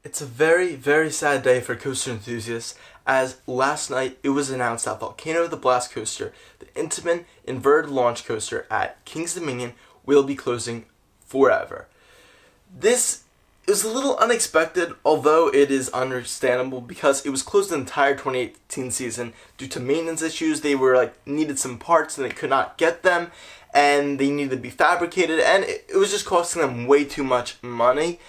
It's a very, very sad day for coaster enthusiasts, as last night it was announced that Volcano the Blast Coaster, the Intamin inverted launch coaster at King's Dominion, will be closing forever. This is a little unexpected, although it is understandable because it was closed the entire 2018 season due to maintenance issues. They needed some parts and they could not get them, and they needed to be fabricated, and it was just costing them way too much money.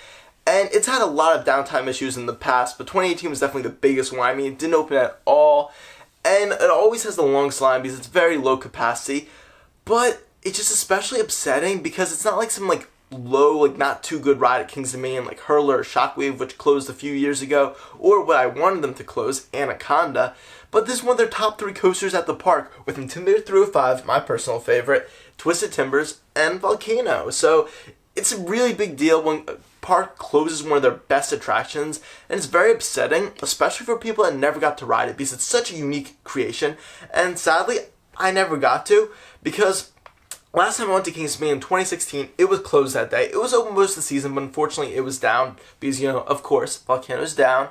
And it's had a lot of downtime issues in the past, but 2018 was definitely the biggest one. I mean, it didn't open at all, and it always has the longest line because it's very low capacity, but it's just especially upsetting because it's not like some low, not too good ride at Kings Dominion like Hurler or Shockwave, which closed a few years ago, or what I wanted them to close, Anaconda, but this is one of their top 3 coasters at the park, with Intimidator 305, my personal favorite, Twisted Timbers, and Volcano. So it's a really big deal when a park closes one of their best attractions, and it's very upsetting, especially for people that never got to ride it, because it's such a unique creation, and sadly, I never got to, because last time I went to Kings Dominion in 2016, it was closed that day. It was open most of the season, but unfortunately it was down, because, of course, Volcano's down.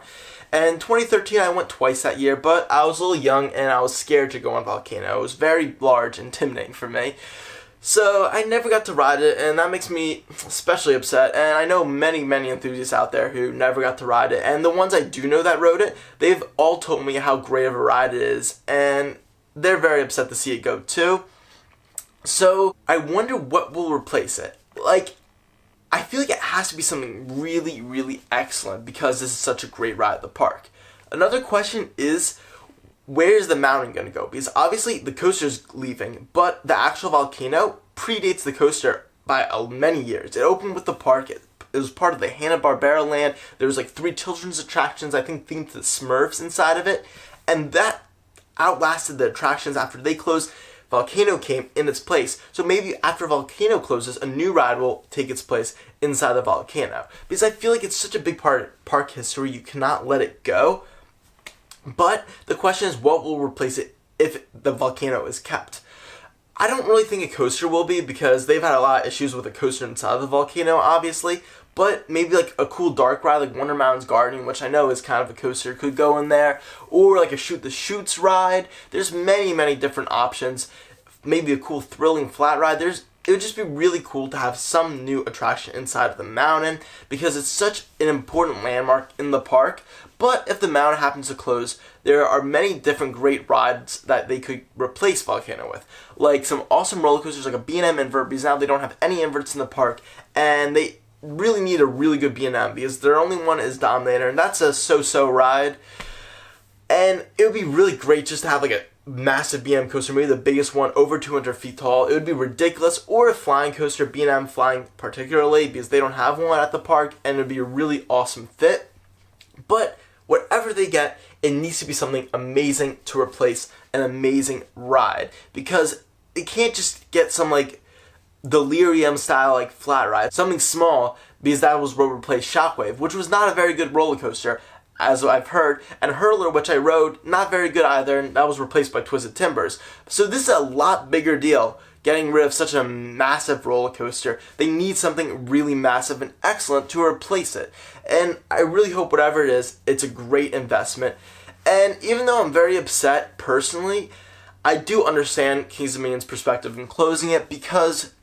And 2013, I went twice that year, but I was a little young, and I was scared to go on Volcano. It was very large and intimidating for me. So I never got to ride it, and that makes me especially upset. And I know many, many enthusiasts out there who never got to ride it. And the ones I do know that rode it, they've all told me how great of a ride it is. And they're very upset to see it go too. So I wonder what will replace it. I feel like it has to be something really, really excellent because this is such a great ride at the park. Another question is, where is the mountain going to go? Because obviously the coaster's leaving, but the actual Volcano predates the coaster by many years. It opened with the park. It was part of the Hanna-Barbera land. There was 3 children's attractions, I think themed to the Smurfs inside of it. And that outlasted the attractions. After they closed, Volcano came in its place. So maybe after Volcano closes, a new ride will take its place inside the Volcano. Because I feel like it's such a big part of park history, you cannot let it go. But the question is, what will replace it if the Volcano is kept? I don't really think a coaster will be, because they've had a lot of issues with a coaster inside of the Volcano, obviously. But maybe a cool dark ride like Wonder Mountain's Garden, which I know is kind of a coaster, could go in there. Or a Shoot the Chutes ride. There's many, many different options. Maybe a cool thrilling flat ride. It would just be really cool to have some new attraction inside of the mountain, because it's such an important landmark in the park. But if the mountain happens to close, there are many different great rides that they could replace Volcano with. Some awesome roller coasters like a B&M invert, because now they don't have any inverts in the park, and they really need a really good B&M, because their only one is Dominator, and that's a so-so ride. And it would be really great just to have a massive B&M coaster, maybe the biggest one, over 200 feet tall. It would be ridiculous. Or a flying coaster, B&M flying particularly, because they don't have one at the park, and it would be a really awesome fit. But whatever they get, it needs to be something amazing to replace an amazing ride, because it can't just get some delirium style flat ride, something small, because that was what replaced Shockwave, which was not a very good roller coaster, as I've heard, and Hurler, which I rode, not very good either, and that was replaced by Twisted Timbers. So this is a lot bigger deal, getting rid of such a massive roller coaster. They need something really massive and excellent to replace it. And I really hope whatever it is, it's a great investment. And even though I'm very upset personally, I do understand Kings Dominion's perspective in closing it, because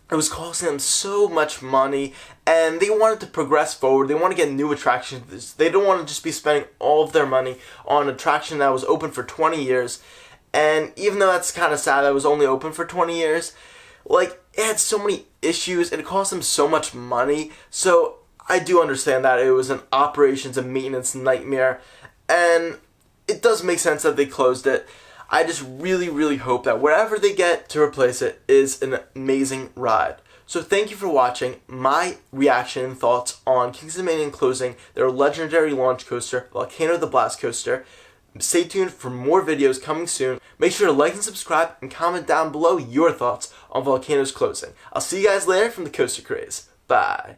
it was costing them so much money, and they wanted to progress forward. They want to get new attractions. They don't want to just be spending all of their money on an attraction that was open for 20 years. And even though that's kind of sad that it was only open for 20 years, it had so many issues, and it cost them so much money. So I do understand that it was an operations and maintenance nightmare, and it does make sense that they closed it. I just really, really hope that whatever they get to replace it is an amazing ride. So thank you for watching my reaction and thoughts on Kings Dominion closing their legendary launch coaster, Volcano the Blast Coaster. Stay tuned for more videos coming soon. Make sure to like and subscribe, and comment down below your thoughts on Volcano's closing. I'll see you guys later from the Coaster Craze. Bye.